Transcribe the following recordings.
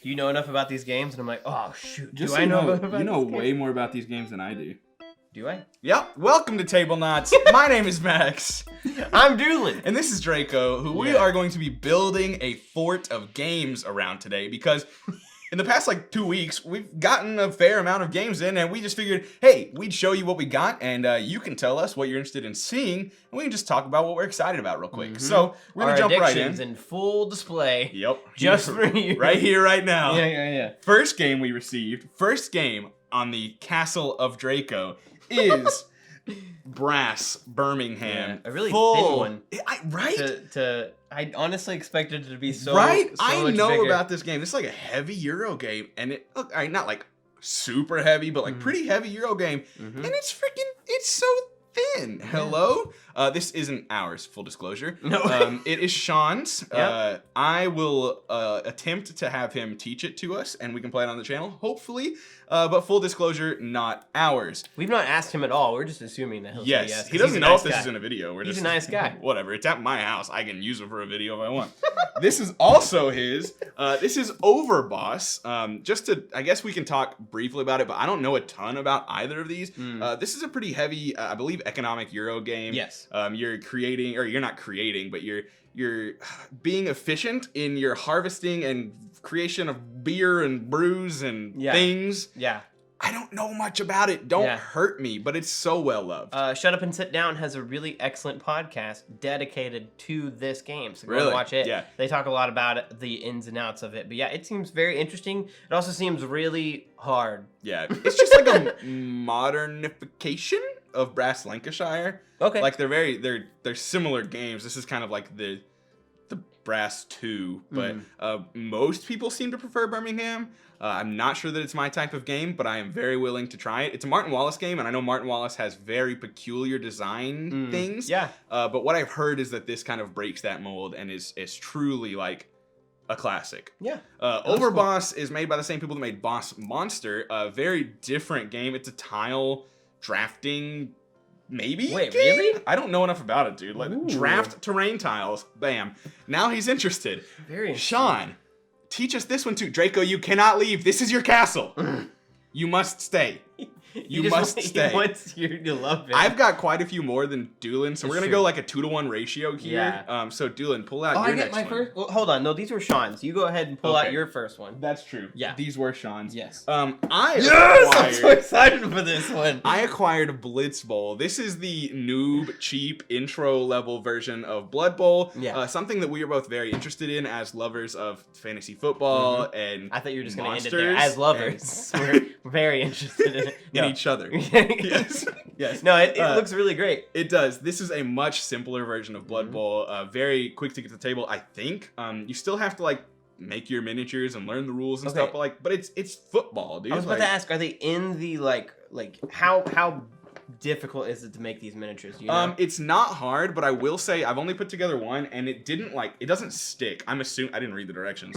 do you know enough about these games? And I'm like, oh shoot, Just do so I know you about know these way games? more about these games than I do. Do I? Yep. Welcome to Tablenauts. My name is Max. I'm Doolin. And this is Draco, who we are going to be building a fort of games around today because in the past 2 weeks, we've gotten a fair amount of games in, and we just figured, hey, we'd show you what we got, and you can tell us what you're interested in seeing, and we can just talk about what we're excited about real quick. So we're gonna jump right in full display. Yep. Just for you. Right here, right now. Yeah. First game we received, first game on the Castle of Draco is Brass Birmingham. Yeah, a really thin one. Right? I honestly expected it to be so right. So I much know bigger. about this game. This is like a heavy Euro game, and it not like super heavy, but like pretty heavy Euro game, and it's so thin. Hello. This isn't ours. Full disclosure. No. It is Sean's. Yep. I will attempt to have him teach it to us, and we can play it on the channel, hopefully. But full disclosure, not ours. We've not asked him at all. We're just assuming that he'll say yes. He doesn't know if this is in a video. He's a nice guy. Whatever. It's at my house. I can use it for a video if I want. This is also his. This is Overboss. I guess we can talk briefly about it, but I don't know a ton about either of these. This is a pretty heavy, I believe, economic Euro game. Yes. You're creating, or you're not creating, but you're being efficient in your harvesting and creation of beer and brews and things. Yeah. I don't know much about it. Don't hurt me, but it's so well loved. Shut Up and Sit Down has a really excellent podcast dedicated to this game. So go Really? and watch it. Yeah. They talk a lot about it, the ins and outs of it. But yeah, it seems very interesting. It also seems really hard. Yeah, it's just like a modernification of Brass Lancashire. Okay. Like they're similar games. This is kind of like the Brass 2, but most people seem to prefer Birmingham. I'm not sure that it's my type of game, but I am very willing to try it. It's a Martin Wallace game, and I know Martin Wallace has very peculiar design things. Yeah. But what I've heard is that this kind of breaks that mold and is truly like a classic. Yeah. Overboss is made by the same people that made Boss Monster, a very different game. It's a tile drafting maybe Wait, game? really? I don't know enough about it, dude. Like draft terrain tiles. Bam. Now he's interested. Very Sean, teach us this one too. Draco, you cannot leave. This is your castle. You must stay. You must stay. He wants you to love it. I've got quite a few more than Doolin, so we're gonna true. go like a 2-to-1 ratio here. Yeah. So Doolin, pull out your I get next my one. first. Well, hold on. No, these were Sean's. You go ahead and pull out your first one. That's true. Yeah. These were Sean's. Yes. I'm I'm so excited for this one. I acquired Blitzball. This is the noob, cheap, intro level version of Blood Bowl. Yeah. Something that we are both very interested in as lovers of fantasy football and I thought you were just going to end it monsters there. As lovers, we're very interested in it. in each other. Yes. Yes. No, it looks really great. It does. This is a much simpler version of Blood Bowl. Very quick to get to the table, I think. You still have to make your miniatures and learn the rules and stuff, but it's football, dude. I was about to ask, are they in the how difficult is it to make these miniatures? Do you know? It's not hard, but I will say I've only put together one, and it doesn't stick. I didn't read the directions.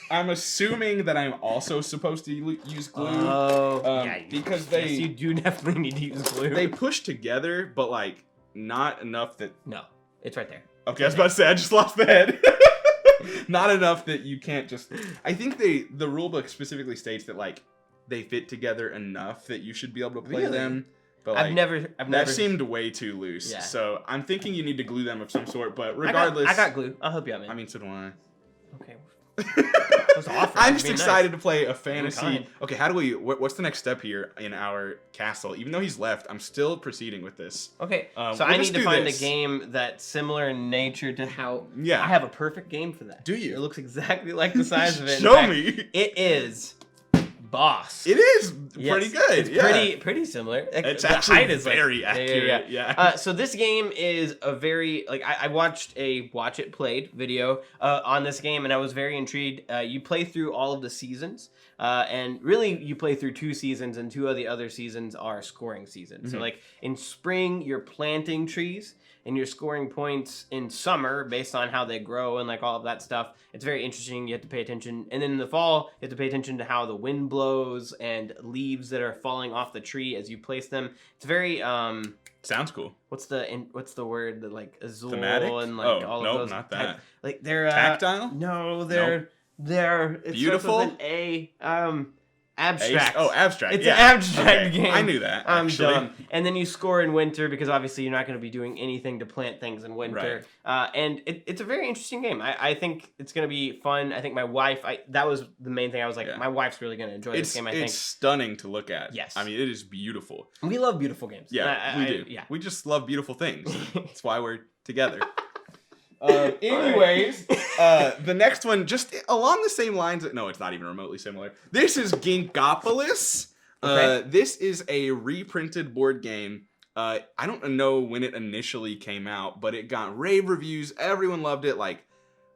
I'm assuming that I'm also supposed to use glue. Oh, yeah. Because yes, you do definitely need to use glue. They push together, but not enough that. No, it's right there. Okay, I was about to say I just lost the head. Not enough that you can't just. I think the rulebook specifically states that they fit together enough that you should be able to play them. But I've never. That seemed way too loose. Yeah. So I'm thinking you need to glue them of some sort. But regardless, I got glue. I'll help you out, man. I mean, so do I. Okay. Awesome. I'm just excited to play a fantasy. Kind. Okay, how do we? What's the next step here in our castle? Even though he's left, I'm still proceeding with this. Okay, so we'll I need just to do find this. a game that's similar in nature to how. Yeah. I have a perfect game for that. Do you? It looks exactly like the size of it. In Show fact, me. It is Boss. It is Yes. pretty good. It's pretty similar. It's the actually height is very accurate. Yeah. So this game is a very I watched a watch it played video on this game, and I was very intrigued. You play through all of the seasons, and really you play through 2 seasons, and 2 of the other seasons are scoring seasons. So in spring you're planting trees, and you're scoring points in summer based on how they grow and all of that stuff. It's very interesting. You have to pay attention. And then in the fall, you have to pay attention to how the wind blows and leaves that are falling off the tree as you place them. It's very sounds cool. What's the word that azul Thematic? and all of nope, those not that. they're Tactile? No, they're It Beautiful? starts with an A. Abstract. Abstract. It's an abstract Okay. game. I knew that. I'm Actually. dumb. And then you score in winter because obviously you're not going to be doing anything to plant things in winter. And it's a very interesting game. I think it's going to be fun. I think my wife, that was the main thing. I was like, my wife's really going to enjoy this game, I think. It's stunning to look at. Yes. I mean, it is beautiful. We love beautiful games. Yeah, we do. Yeah. We just love beautiful things. That's why we're together. Anyways, the next one, just along the same lines. No, it's not even remotely similar. This is Ginkopolis. Okay. This is a reprinted board game. I don't know when it initially came out, but it got rave reviews. Everyone loved it. Like,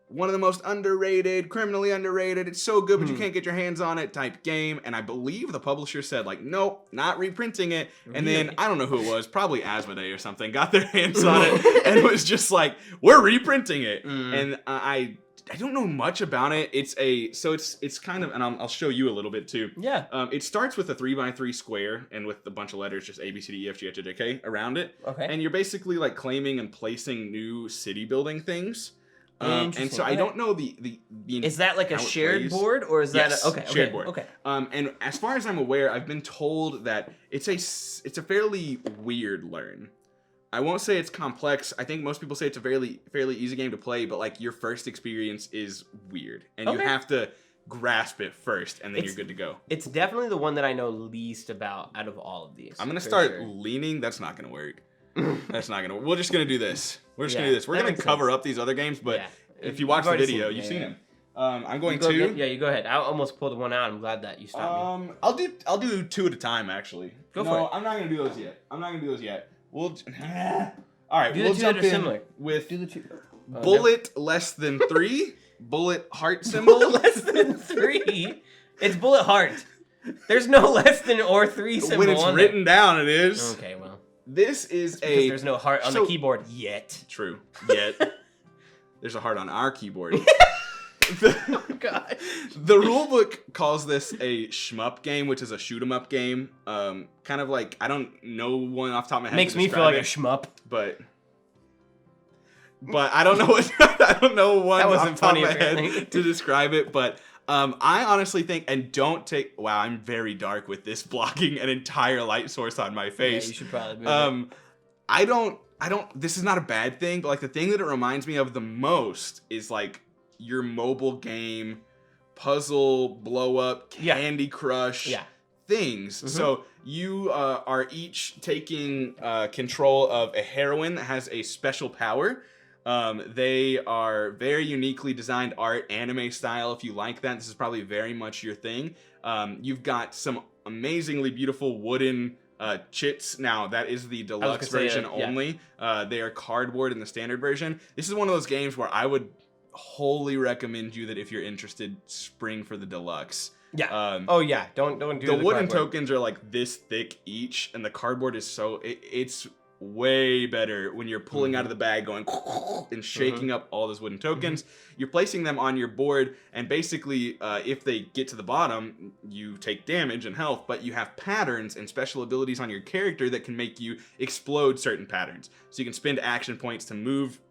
one of the most underrated, criminally underrated. It's so good, but you can't get your hands on it type game. And I believe the publisher said, like, nope, not reprinting it. And then, I don't know who it was, probably Asmodee or something, got their hands on it and was just like, we're reprinting it. And I don't know much about it. It's kind of, and I'll show you a little bit too. Yeah. It starts with a 3x3 square and with a bunch of letters, just A, B, C, D, E, F, G, H, I, J, K around it. Okay. And you're basically like claiming and placing new city building things. And so I don't know the is that like a shared board or is yes, that shared board? Okay. And as far as I'm aware, I've been told that it's a fairly weird learn. I won't say it's complex. I think most people say it's a fairly easy game to play, but like your first experience is weird, and you have to grasp it first, and then you're good to go. It's definitely the one that I know least about out of all of these. I'm gonna start leaning. That's not gonna work. That's not gonna work. We're just gonna do this. We're just gonna do this. We're gonna cover up these other games, but if you watch the video, you've seen them. I'm going to. You go ahead. I almost pulled one out. I'm glad that you stopped me. I'll do two at a time, actually. Go for it. I'm not gonna do those yet. We'll. All right. We'll jump in with do the two. Bullet less than 3. Bullet heart symbol. Less than 3. It's bullet heart. There's no less than or 3 symbol. When it's written down, it is. Okay, well. This is because there's no heart on the keyboard yet. True. Yet. There's a heart on our keyboard. Oh, God. The rulebook calls this a shmup game, which is a shoot 'em up game. Kind of like, I don't know one off the top of my head. Makes me feel like a shmup. But I don't know what I don't know one that off wasn't the top funny, of my head apparently. to describe it. But I honestly think, and don't take. Wow, I'm very dark with this, blocking an entire light source on my face. Yeah, you should probably move it. I don't. This is not a bad thing, but like the thing that it reminds me of the most is like your mobile game, puzzle, blow up, Candy Crush things. So you are each taking control of a heroine that has a special power. They are very uniquely designed art, anime style. If you like that, this is probably very much your thing. You've got some amazingly beautiful wooden chits. Now that is the deluxe version only. They are cardboard in the standard version. This is one of those games where I would wholly recommend you that if you're interested, spring for the deluxe. Don't do the wooden tokens are like this thick each, and the cardboard is it's way better when you're pulling out of the bag going and shaking up all those wooden tokens. You're placing them on your board, and basically if they get to the bottom, you take damage and health, but you have patterns and special abilities on your character that can make you explode certain patterns. So you can spend action points to move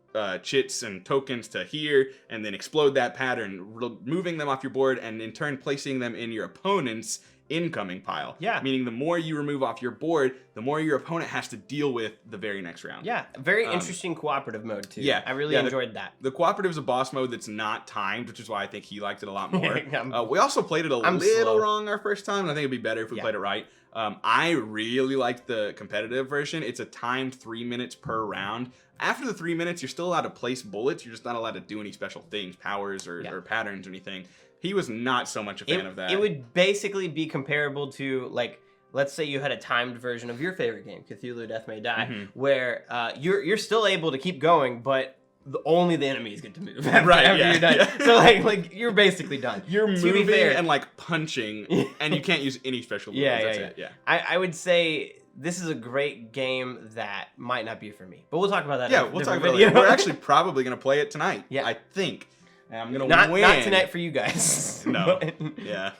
chits and tokens to here, and then explode that pattern, moving them off your board, and in turn placing them in your opponent's incoming pile. Meaning the more you remove off your board, the more your opponent has to deal with the very next round. Very interesting cooperative mode too. I really enjoyed that. The cooperative is a boss mode that's not timed, which is why I think he liked it a lot more. We also played it a little wrong our first time, and I think it'd be better if we played it right. I really liked the competitive version. It's a timed 3 minutes per round. After the 3 minutes, you're still allowed to place bullets. You're just not allowed to do any special things, powers or patterns or anything. He was not so much a fan of that. It would basically be comparable to, like, let's say you had a timed version of your favorite game, Cthulhu Death May Die, where you're still able to keep going, but only the enemies get to move after you're done. So like you're basically done. You're moving and like punching, and you can't use any special moves. That's it. I would say this is a great game that might not be for me, but we'll talk about that. We'll talk about it. We're actually probably gonna play it tonight. I think. And I'm gonna win. Not tonight for you guys. No.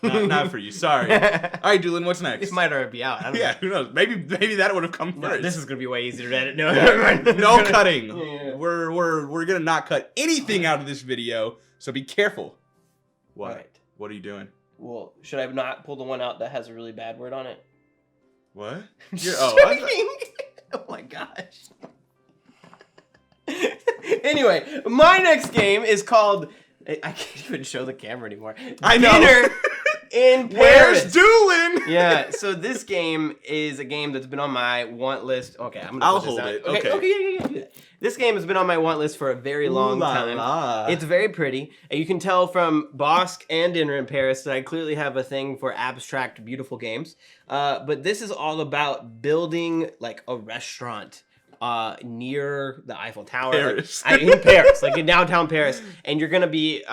Not for you. Sorry. All right, Doolin, what's next? This might already be out. I don't know. Who knows? Maybe that would have come first. This is gonna be way easier to edit. No, no cutting. We're gonna not cut anything out of this video, so be careful. What? All right. What are you doing? Well, should I not pull the one out that has a really bad word on it? What? Oh my gosh. Anyway, my next game is called. I can't even show the camera anymore. I know. Dinner in Paris. Where's Doolin? Yeah, so this game is a game that's been on my want list. Okay, I'll hold it. Okay. Okay, yeah. This game has been on my want list for a very long time. It's very pretty. And you can tell from Bosque and Dinner in Paris that I clearly have a thing for abstract, beautiful games. But this is all about building like a restaurant near the Eiffel Tower. Paris. In Paris, like in downtown Paris. And you're going to be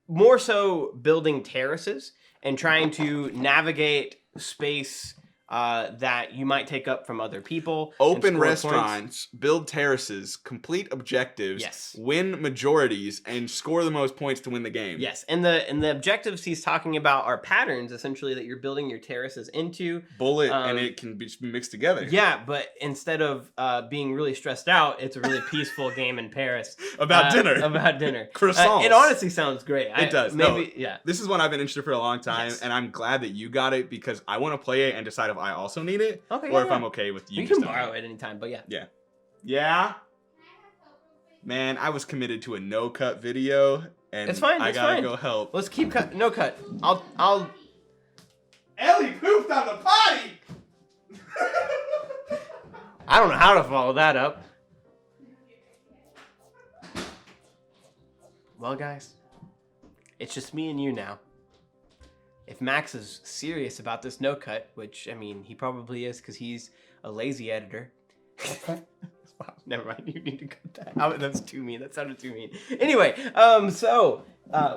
more so building terraces and trying to navigate space that you might take up from other people. Open restaurants, build terraces, complete objectives, yes, win majorities, and score the most points to win the game. Yes, and the objectives he's talking about are patterns, essentially, that you're building your terraces into. Bullet, and it can be mixed together. Yeah, but instead of being really stressed out, it's a really peaceful game in Paris. About dinner. About dinner. Croissants. It honestly sounds great. It does. Maybe, yeah. This is one I've been interested for a long time, yes, and I'm glad that you got it because I want to play it and decide if I also need it, okay, or if I'm okay with you. You can borrow it anytime, but yeah. Yeah. Yeah? Man, I was committed to a no-cut video, and it's fine, I gotta go help. Let's keep cut. No cut. I'll... Ellie pooped on the potty! I don't know how to follow that up. Well, guys, it's just me and you now. If Max is serious about this no cut, which, I mean, he probably is because he's a lazy editor. Never mind, you need to cut that out. That's too mean. That sounded too mean. Anyway,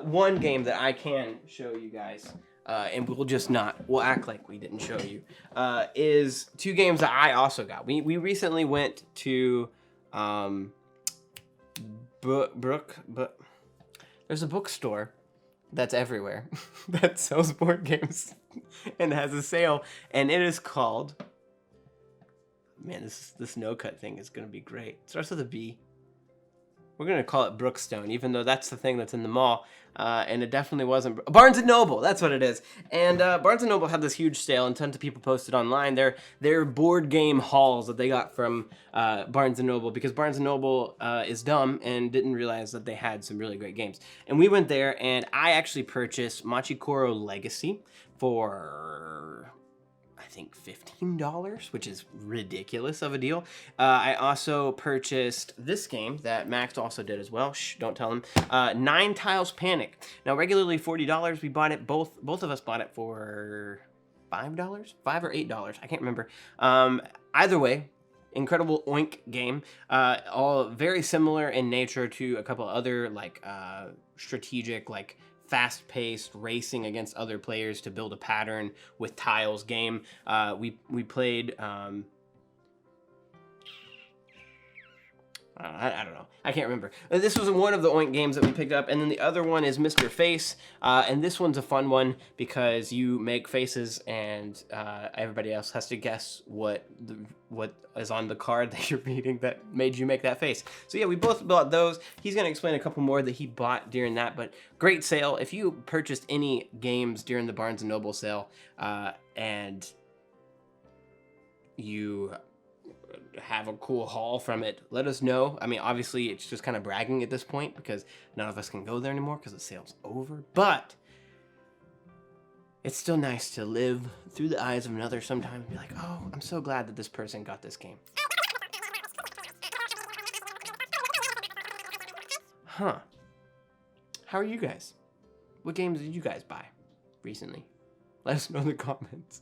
one game that I can show you guys, and we'll act like we didn't show you, is two games that I also got. We recently went to, there's a bookstore that's everywhere that sells board games and has a sale, and it is called, man, this no cut thing is gonna be great. It starts with a B. We're gonna call it Brookstone, even though that's the thing that's in the mall, and it definitely wasn't. Barnes and Noble, that's what it is. And Barnes and Noble had this huge sale, and tons of people posted online their board game hauls that they got from Barnes and Noble, because Barnes and Noble is dumb and didn't realize that they had some really great games. And we went there, and I actually purchased Machikoro Legacy for, I think, $15, which is ridiculous of a deal. I also purchased this game that Max also did as well. Shh, don't tell him. Nine Tiles Panic. Now, regularly $40. We bought it, both of us bought it for $5? $5 or $8. I can't remember. Either way, incredible oink game. All very similar in nature to a couple other like strategic, like fast-paced racing against other players to build a pattern with tiles game. We played I don't know. I can't remember. This was one of the Oink games that we picked up, and then the other one is Mr. Face, and this one's a fun one because you make faces, and everybody else has to guess what is on the card that you're reading that made you make that face. So yeah, we both bought those. He's gonna explain a couple more that he bought during that, but great sale. If you purchased any games during the Barnes & Noble sale, and you have a cool haul from it, let us know. I mean, obviously it's just kind of bragging at this point because none of us can go there anymore because the sale's over, but it's still nice to live through the eyes of another sometime and be like, oh, I'm so glad that this person got this game. Huh. How are you guys? What games did you guys buy recently? Let us know in the comments.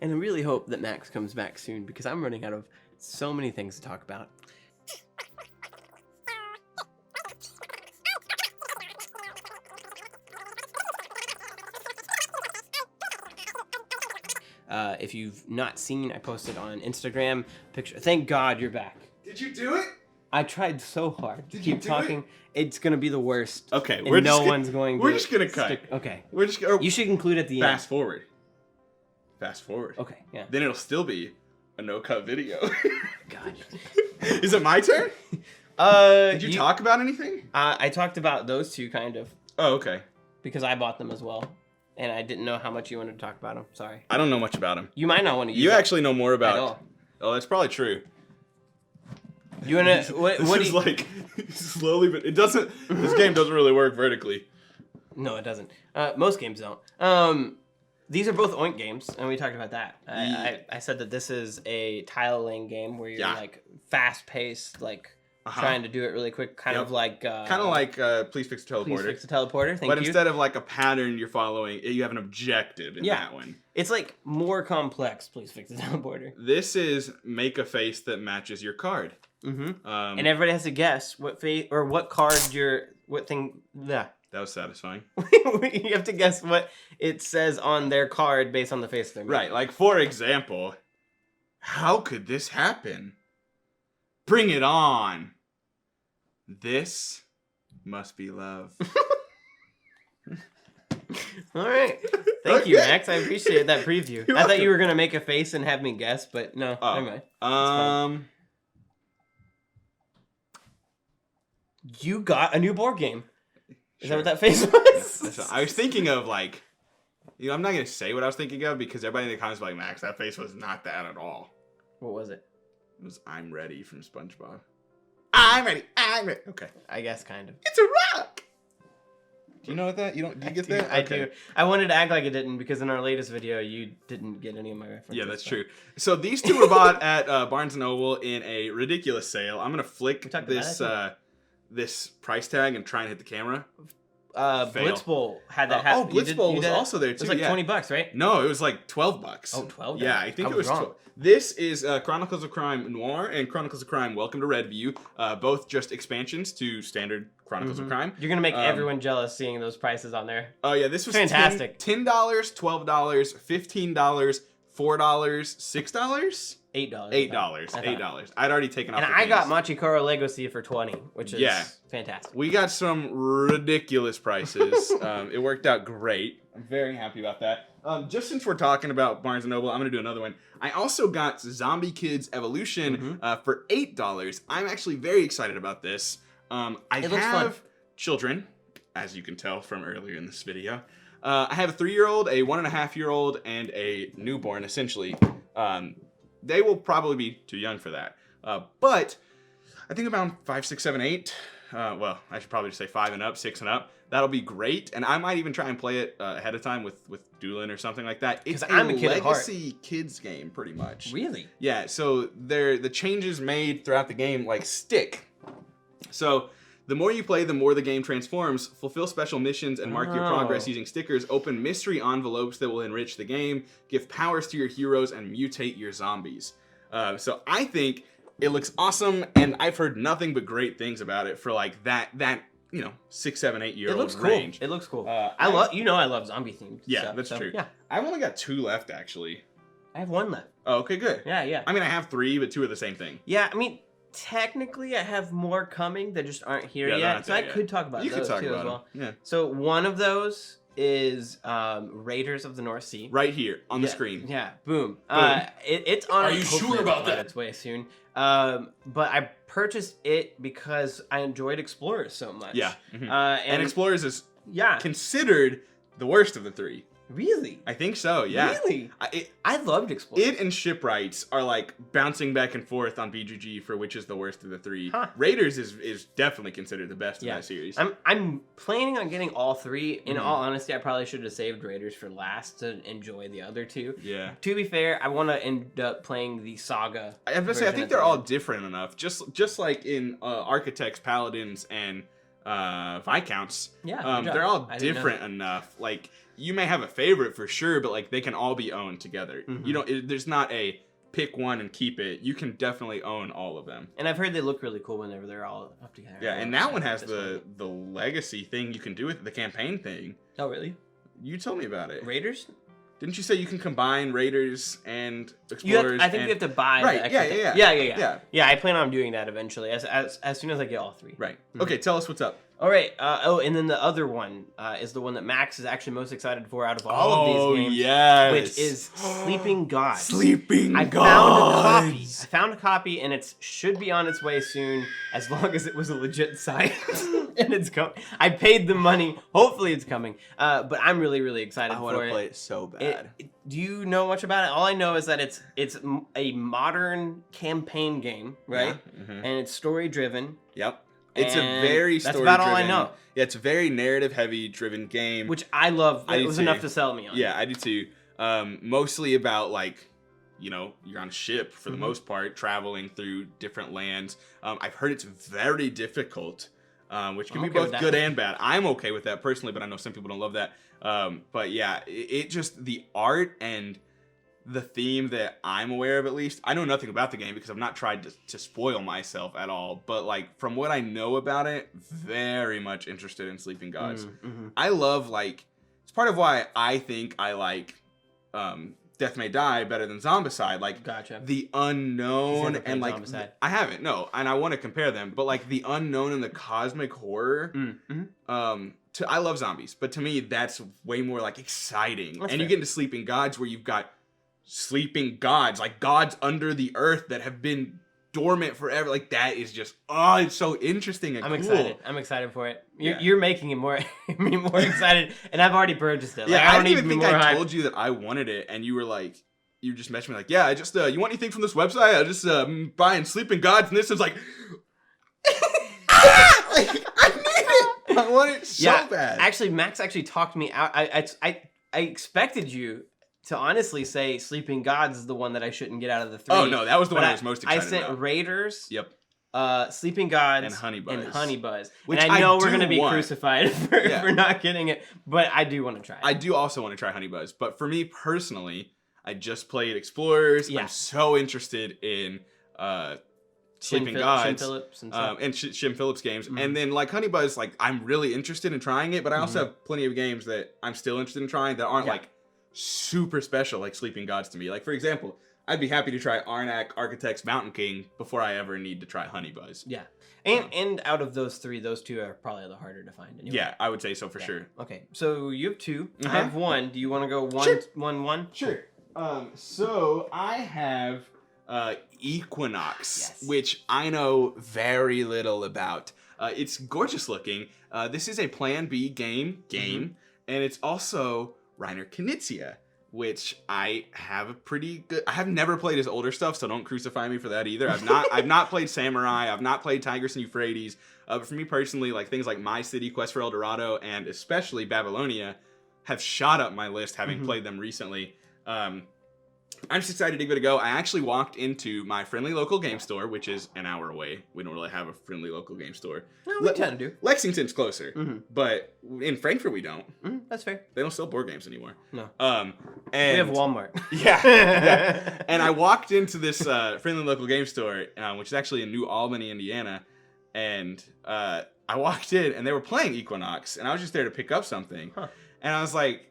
And I really hope that Max comes back soon because I'm running out of so many things to talk about. If you've not seen, I posted on Instagram a picture. Thank God you're back. Did you do it? I tried so hard to Did you keep do talking. It's gonna be the worst. Okay, and we're just no gonna, one's going. We're to just gonna cut. Okay. We're just gonna. You should conclude at the end. Fast forward. Fast forward. Okay. Yeah. Then it'll still be a no-cut video. God. Is it my turn? Did you talk about anything? I talked about those two kind of Oh, okay. because I bought them as well, and I didn't know how much you wanted to talk about them. Sorry. I don't know much about him. You might not want to use. You them actually know more at about. all. Oh, that's probably true. You wanna? What This do is you? like slowly, but it doesn't. This game doesn't really work vertically. No, it doesn't. Most games don't. These are both Oink games, and we talked about that. I said that this is a tile laying game where you're like fast paced, like trying to do it really quick, kind of like Please Fix the Teleporter. Please Fix the Teleporter. Thank But you. instead of like a pattern you're following, you have an objective in that one. It's like more complex. Please Fix the Teleporter. This is make a face that matches your card. Mm-hmm. And everybody has to guess what face or what card what thing. Yeah. That was satisfying. You have to guess what it says on their card based on the face they're making. Right. Like for example, how could this happen? Bring it on. This must be love. All right. Thank you, Max. I appreciate that preview. You're I thought welcome. you were gonna make a face and have me guess, but no. Never mind. You got a new board game. Is that what that face was? I was thinking of like, I'm not gonna say what I was thinking of because everybody in the comments was like, Max, that face was not that at all. What was it? It was I'm Ready from SpongeBob. I'm ready. I'm ready. Okay. I guess kind of. It's a rock. Do you know what that? Do you get that? I do. I wanted to act like it didn't because in our latest video you didn't get any of my references. Yeah, that's true. So these two were bought at Barnes & Noble in a ridiculous sale. I'm gonna flick this price tag and try and hit the camera. Blitzball had that. Oh, Blitzball was also there too. It was like $20, right? No, it was like $12. Oh, 12. Yeah, I think it was wrong. 12. This is Chronicles of Crime Noir and Chronicles of Crime Welcome to Redview. Both just expansions to standard Chronicles of Crime. You're gonna make everyone jealous seeing those prices on there. Oh yeah, this was fantastic. $10, $12, $15, $4, $6. $8. $8. I'd already taken off. And I got Machikoro Legacy for $20, which is fantastic. We got some ridiculous prices. It worked out great. I'm very happy about that. Just since we're talking about Barnes & Noble, I'm going to do another one. I also got Zombie Kids Evolution for $8. I'm actually very excited about this. I have children, as you can tell from earlier in this video. I have a 3-year-old, a 1.5-year-old, and a newborn, essentially. They will probably be too young for that. But I think around 5, 6, 7, 8. Well, I should probably just say 5 and up, 6 and up. That'll be great. And I might even try and play it ahead of time with Doolin or something like that. It's I'm a a kid at heart. legacy kids game, pretty much. Really? Yeah, so the changes made throughout the game, like, stick. So the more you play, the more the game transforms. Fulfill special missions and mark your progress using stickers. Open mystery envelopes that will enrich the game. Give powers to your heroes and mutate your zombies. So I think it looks awesome, and I've heard nothing but great things about it for like that 6, 7, 8 year old range. It looks cool. I love zombie themed. Yeah, stuff, that's true. Yeah, I've only got 2 left actually. I have 1 left. Oh, okay, good. Yeah. I mean, I have 3, but 2 are the same thing. Yeah, I mean, technically, I have more coming that just aren't here yet. So I could talk about those too as well. Yeah. So one of those is Raiders of the North Sea. Right here on the screen. Yeah, boom. It's on. Are you sure about that? Its way soon. But I purchased it because I enjoyed Explorers so much. Yeah. And Explorers is yeah considered the worst of the 3. Really? I think so, yeah. Really? I loved Explorers. It and Shipwrights are like bouncing back and forth on BGG for which is the worst of the 3. Huh. Raiders is definitely considered the best in that series. I'm planning on getting all 3. In all honesty, I probably should have saved Raiders for last to enjoy the other 2. Yeah. To be fair, I want to end up playing the Saga. I have to say, I think they're all different enough. Just like in Architects, Paladins, and Viscounts. Yeah. They're all different enough. Like, you may have a favorite for sure, but like they can all be owned together. You know, there's not a pick one and keep it. You can definitely own all of them. And I've heard they look really cool whenever they're all up together. Yeah, and that one has the legacy thing you can do with it, the campaign thing. Oh, really? You told me about it. Raiders? Didn't you say you can combine raiders and explorers? I think you have to buy Right, the extra yeah. Yeah, I plan on doing that eventually, as soon as I get all 3. Right. Okay, tell us what's up. All right. And then the other one is the one that Max is actually most excited for out of all of these games. Yes. Which is Sleeping Gods. Sleeping Gods. I found a copy, and it should be on its way soon, as long as it was a legit site. And it's coming. I paid the money. Hopefully it's coming. But I'm really, really excited for it. I want to play it so bad. Do you know much about it? All I know is that it's a modern campaign game, right? Yeah. Mm-hmm. And it's story driven. Yep. It's a And very that's story-driven. about all I know. Yeah, it's a very narrative-heavy driven game. Which I love. I It do was too. enough to sell me on. Yeah, I do too. Mostly about like, you know, you're on a ship for the most part, traveling through different lands. I've heard it's very difficult, which can be okay with both that. good and bad. I'm okay with that personally, but I know some people don't love that. But yeah, it just the art and the theme that I'm aware of, at least. I know nothing about the game because I've not tried to spoil myself at all. But like from what I know about it, very much interested in Sleeping Gods. I love like it's part of why I think I like Death May Die better than Zombicide. Like Gotcha. the unknown played and like Zombicide. I haven't, no, and I want to compare them, but like the unknown and the cosmic horror. I love zombies, but to me that's way more like exciting. That's and you fair. get into Sleeping Gods where you've got sleeping gods, like gods under the earth that have been dormant forever. Like that is just it's so interesting and I'm cool. excited. I'm excited for it. Yeah. You're making it more me more excited, and I've already purchased it. Like, Yeah, I don't didn't even need think more I hype. told you that I wanted it, and you were like, you just messaged me like, yeah, I just you want anything from this website? I just buying Sleeping Gods, and this is like, like I need it. I want it so bad. Actually, Max actually talked me out. I expected you to honestly say Sleeping Gods is the one that I shouldn't get out of the 3. Oh no, that was the But one I was most excited I sent about. Raiders. Yep. Sleeping Gods And Honey Buzz. Which Which I know I we're do gonna be want. crucified for, Yeah. for not getting it, but I do want to try it. I do also want to try Honey Buzz, but for me personally, I just played Explorers. Yeah. I'm so interested in Sleeping Gods. Shin Phillips and stuff. And Shim Phillips games. And then like Honey Buzz, like I'm really interested in trying it, but I also have plenty of games that I'm still interested in trying that aren't like super special like Sleeping Gods to me. Like for example, I'd be happy to try Arnak Architect's Mountain King before I ever need to try Honey Buzz. Yeah. And out of those 3, those 2 are probably the harder to find anyway. Yeah, I would say so for sure. Okay. So you have 2. I Uh-huh. have 1. Do you want to go one, Sure. one? Sure. So I have Equinox, Yes. which I know very little about. It's gorgeous looking. This is a Plan B game, and it's also Reiner Knizia, which I have a pretty good. I have never played his older stuff, so don't crucify me for that either. I've not played Samurai. I've not played Tigris and Euphrates. But for me personally, like things like My City, Quest for El Dorado, and especially Babylonia, have shot up my list, having played them recently. I'm just excited to give it a go. I actually walked into my friendly local game store, which is an hour away. We don't really have a friendly local game store. No, we tend to do. Lexington's closer, but in Frankfurt we don't. That's fair. They don't sell board games anymore. No. And We have Walmart. yeah. And I walked into this friendly local game store, which is actually in New Albany, Indiana, and I walked in and they were playing Equinox, and I was just there to pick up something, and I was like,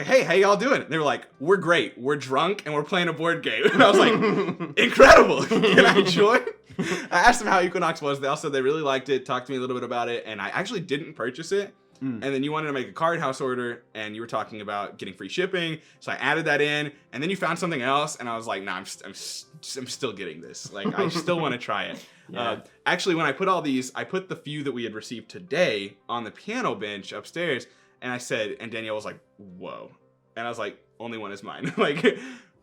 hey, how y'all doing? And they were like, we're great. We're drunk and we're playing a board game. And I was like, incredible. Can I join? I asked them how Equinox was. They all said they really liked it, talked to me a little bit about it, and I actually didn't purchase it. And then you wanted to make a card house order, and you were talking about getting free shipping, so I added that in, and then you found something else, and I was like, nah, I'm still getting this. Like, I still want to try it. Yeah. Actually, when I put all these, I put the few that we had received today on the piano bench upstairs, and I said, and Danielle was like, whoa. And I was like, only one is mine. Like,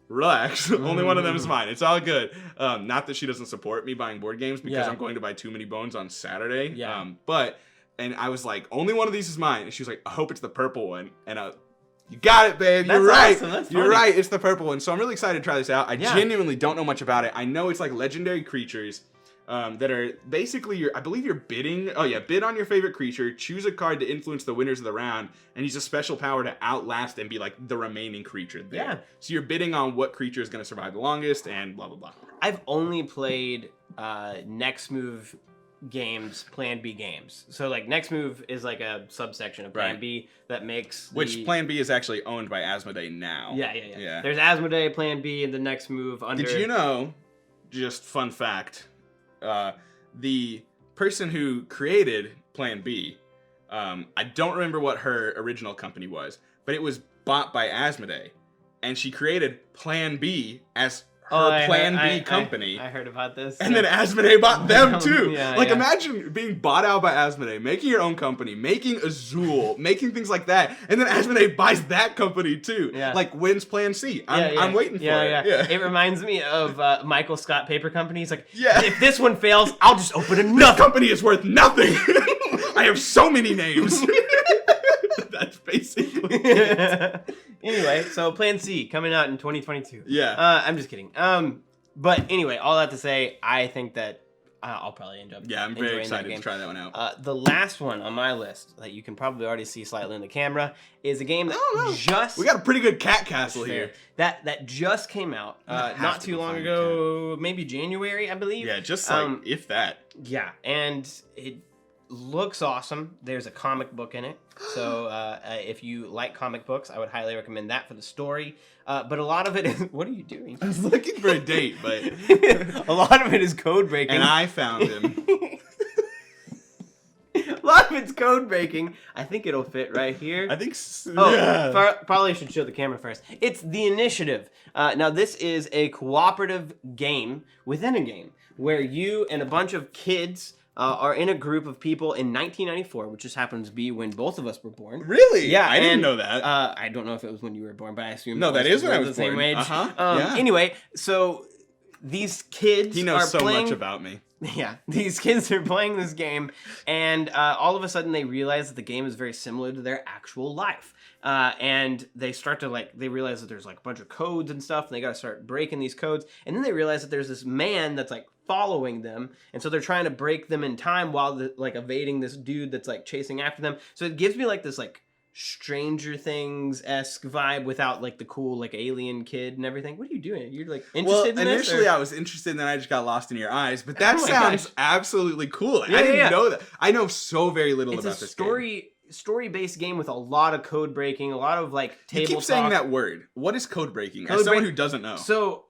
relax. Only one of them is mine. It's all good. Not that she doesn't support me buying board games because I'm going to buy Too Many Bones on Saturday. Yeah. And I was like, only one of these is mine. And she was like, I hope it's the purple one. And you got it, babe. You're That's right. awesome. That's You're funny. right. It's the purple one. So I'm really excited to try this out. I Yeah. genuinely don't know much about it. I know it's like legendary creatures that are basically I believe you're bidding. Oh yeah, bid on your favorite creature, choose a card to influence the winners of the round, and use a special power to outlast and be like the remaining creature there. Yeah. So you're bidding on what creature is going to survive the longest and blah, blah, blah. I've only played Next Move games Plan B games. So like Next Move is like a subsection of Plan Right. B that makes Which Plan B is actually owned by Asmodee now. Yeah. There's Asmodee, Plan B, and the Next Move under. Did you know, just fun fact, the person who created Plan B, I don't remember what her original company was, but it was bought by Asmodee, and she created Plan B as her Plan B company. I heard about this. And then Asmodee bought them too. Yeah, like yeah. imagine being bought out by Asmodee, making your own company, making Azul, making things like that, and then Asmodee buys that company too. Yeah. Like wins Plan C. I'm waiting for it. Yeah. It reminds me of Michael Scott Paper Company. He's like, Yeah. if this one fails, I'll just open This another. company is worth nothing. I have so many names. That's basically it. Anyway, so Plan C coming out in 2022. Yeah. I'm just kidding. But anyway, all that to say, I think that I'll probably end up. Yeah, I'm very enjoying that excited game. to try that one out. The last one on my list that you can probably already see slightly in the camera is a game that I don't know. just We got a pretty good cat castle here. that just came out not too long ago, maybe January, I believe. Yeah, just like if that. Yeah, and it looks awesome. There's a comic book in it, so if you like comic books, I would highly recommend that for the story. But a lot of it is what are you doing? I was looking for a date, but a lot of it is code breaking, and I found him. A lot of it's code breaking. I think it'll fit right here. I think so. Oh, Yeah. probably should show the camera first. It's The Initiative. Now, this is a cooperative game within a game where you and a bunch of kids are in a group of people in 1994, which just happens to be when both of us were born. Really? Yeah, I didn't and, know that. I don't know if it was when you were born, but I assume No, it that is when I was the same born. age. Uh-huh, yeah. Anyway, so these kids He knows are so playing, much about me. Yeah, these kids are playing this game, and all of a sudden they realize that the game is very similar to their actual life. And they start to they realize that there's like a bunch of codes and stuff, and they got to start breaking these codes. And then they realize that there's this man that's like following them, and so they're trying to break them in time while evading this dude that's like chasing after them. So it gives me like this like Stranger Things-esque vibe without like the cool like alien kid and everything. What are you doing? You're like interested in this? Initially I was interested, and then I just got lost in your eyes. But that sounds gosh. absolutely cool. Yeah, I didn't yeah. know that. I know so very little It's about a this game. story-based game with a lot of code breaking, a lot of like table You keep saying talk. that word. What is code breaking? As Code someone break- who doesn't know. So,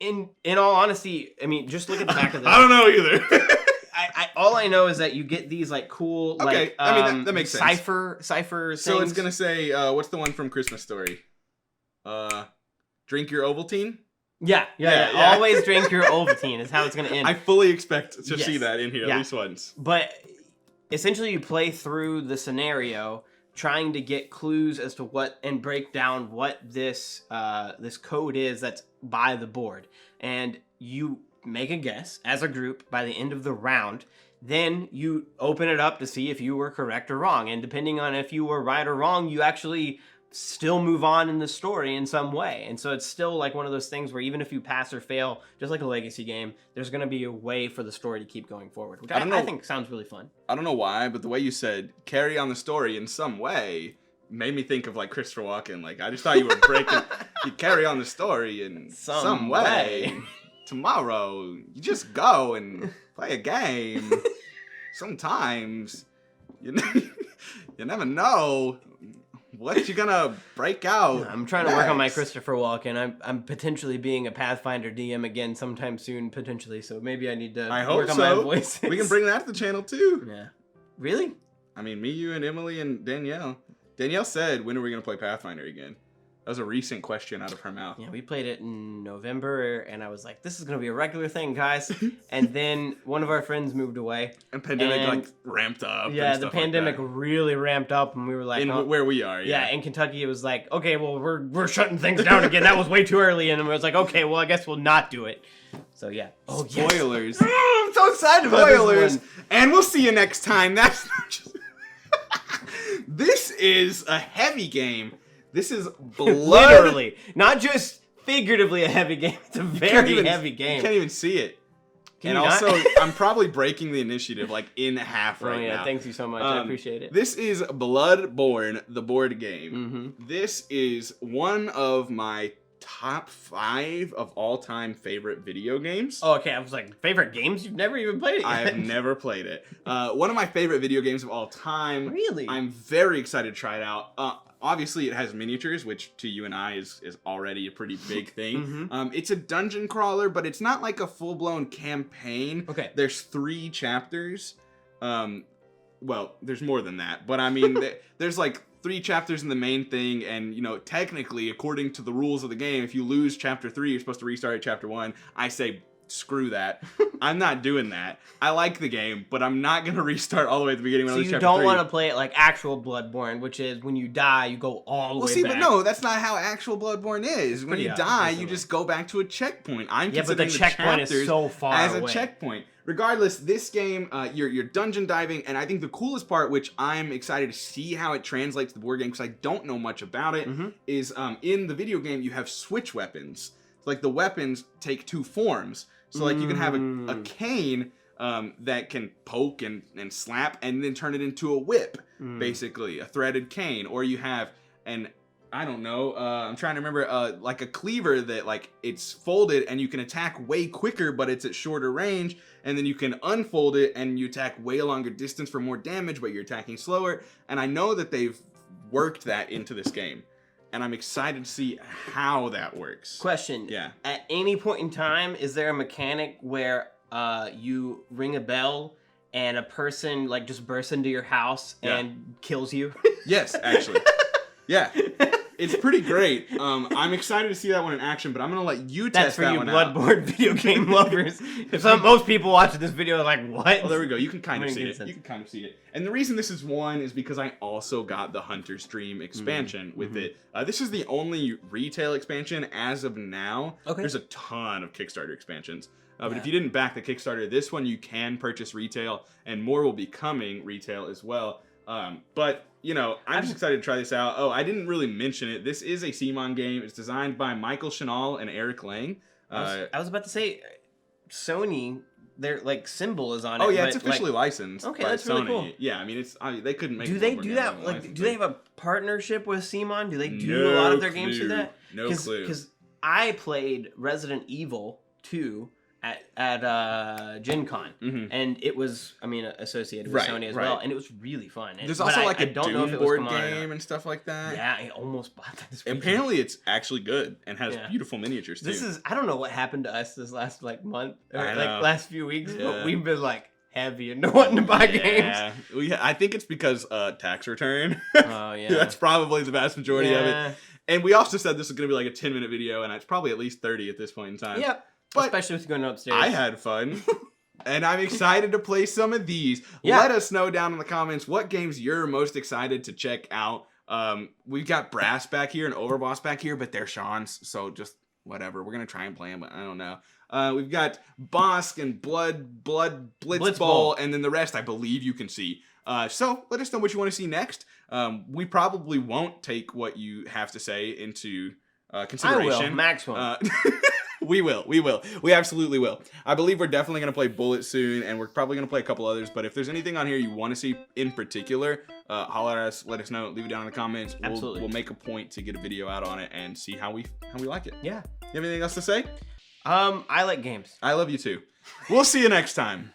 in all honesty, I mean, just look at the back of this. I don't know either. All I know is that you get these like cool Okay, like I mean, that makes sense. cipher So things. it's gonna say, what's the one from Christmas Story? Drink your Ovaltine? Yeah. Yeah. Always drink your Ovaltine is how it's gonna end. I fully expect to Yes. see that in here Yeah. at least once. But essentially, you play through the scenario trying to get clues as to what and break down what this this code is that's by the board, and you make a guess as a group by the end of the round. Then you open it up to see if you were correct or wrong, and depending on if you were right or wrong, you actually still move on in the story in some way. And so it's still like one of those things where even if you pass or fail, just like a legacy game, there's going to be a way for the story to keep going forward, which I think sounds really fun. I don't know why, but the way you said carry on the story in some way made me think of like Christopher Walken. Like I just thought you were breaking, you carry on the story in some way. Tomorrow, you just go and play a game. Sometimes you never know what you're gonna break out. I'm trying to work on my Christopher Walken. I'm potentially being a Pathfinder DM again sometime soon, potentially. So maybe I need to work on my voices. We can bring that to the channel too. Yeah. Really? I mean, me, you, and Emily, and Danielle. Danielle said, when are we gonna play Pathfinder again? That was a recent question out of her mouth. Yeah, we played it in November, and I was like, this is going to be a regular thing, guys. And then one of our friends moved away. And pandemic ramped up. Yeah, and the stuff pandemic like really ramped up, and we were like... where we are, yeah. In Kentucky, it was like, okay, well, we're shutting things down again. That was way too early. And it was like, okay, well, I guess we'll not do it. So, yeah. Oh, spoilers. Yes. I'm so excited about this one. And we'll see you next time. That's not just... This is a heavy game. This is literally, not just figuratively a heavy game. It's a very heavy game. You can't even see it. Can and you also, not? I'm probably breaking the initiative like in half right now. Thanks you so much. I appreciate it. This is Bloodborne, the board game. Mm-hmm. This is one of my top 5 of all-time favorite video games. Oh, okay. I was like, favorite games? You've never even played it yet. I have never played it. One of my favorite video games of all time. Really? I'm very excited to try it out. Obviously, it has miniatures, which to you and I is already a pretty big thing. It's a dungeon crawler, but it's not like a full-blown campaign. Okay. There's 3 chapters. Well, there's more than that, but I mean, there's like 3 chapters in the main thing, and you know, technically, according to the rules of the game, if you lose chapter 3, you're supposed to restart at chapter 1. I say, screw that. I'm not doing that. I like the game, but I'm not gonna restart all the way at the beginning when I lose chapter 3. So you don't want to play it like actual Bloodborne, which is when you die, you go all the way back. But no, that's not how actual Bloodborne is. When you die, you just go back to a checkpoint. I'm but the checkpoint is so far as away. a checkpoint. Regardless, this game, you're dungeon diving, and I think the coolest part, which I'm excited to see how it translates to the board game, because I don't know much about it, is in the video game, you have switch weapons. So, like, the weapons take 2 forms. So, like, you can have a cane that can poke and slap and then turn it into a whip, basically, a threaded cane. Or you have I don't know, I'm trying to remember, like a cleaver that, like, it's folded and you can attack way quicker, but it's at shorter range. And then you can unfold it and you attack way longer distance for more damage, but you're attacking slower. And I know that they've worked that into this game. And I'm excited to see how that works. Question. Yeah. At any point in time, is there a mechanic where you ring a bell and a person like just bursts into your house and kills you? Yes, actually. Yeah. It's pretty great. I'm excited to see that one in action, but I'm going to let you test that one out. That's for you Bloodborne video game lovers. If most people watching this video are like, what? Oh, there we go. You can kind of see it. You can kind of see it. And the reason this is one is because I also got the Hunter's Dream expansion with it. This is the only retail expansion as of now. Okay. There's a ton of Kickstarter expansions. But if you didn't back the Kickstarter, this one you can purchase retail, and more will be coming retail as well. But, you know, I'm just excited to try this out. Oh, I didn't really mention it. This is a CMON game. It's designed by Michael Chanel and Eric Lang. I was about to say, Sony, their like symbol is on it. Oh yeah, it's officially licensed. Okay, by that's Sony. really cool. Yeah, I mean, they couldn't make. Do they do that? Like, do they have a partnership with CMON? Do they do a lot of their games through that? No clue. Because I played Resident Evil 2 at Gen Con, and it was, I mean, associated with Sony as well, and it was really fun. There's also like a Doom board game and stuff like that. Yeah, I almost bought that this weekend. Apparently it's actually good and has beautiful miniatures too. I don't know what happened to us this last like month or like last few weeks, but we've been like heavy into wanting to buy games. I think it's because tax return. Oh yeah. That's probably the vast majority of it. And we also said this was going to be like a 10-minute video, and it's probably at least 30 at this point in time. Yep. But especially with going upstairs. I had fun. And I'm excited to play some of these. Let us know down in the comments what games you're most excited to check out. We've got Brass back here and Overboss back here, but they're Sean's, so just whatever. We're going to try and play them, but I don't know. We've got Bosk and Blitzball, and then the rest I believe you can see. So let us know what you want to see next. We probably won't take what you have to say into consideration. I will. Max won't. We will. We absolutely will. I believe we're definitely going to play Bullet soon, and we're probably going to play a couple others. But if there's anything on here you want to see in particular, holler at us, let us know, leave it down in the comments. Absolutely. We'll make a point to get a video out on it and see how we like it. Yeah. You have anything else to say? I like games. I love you too. We'll see you next time.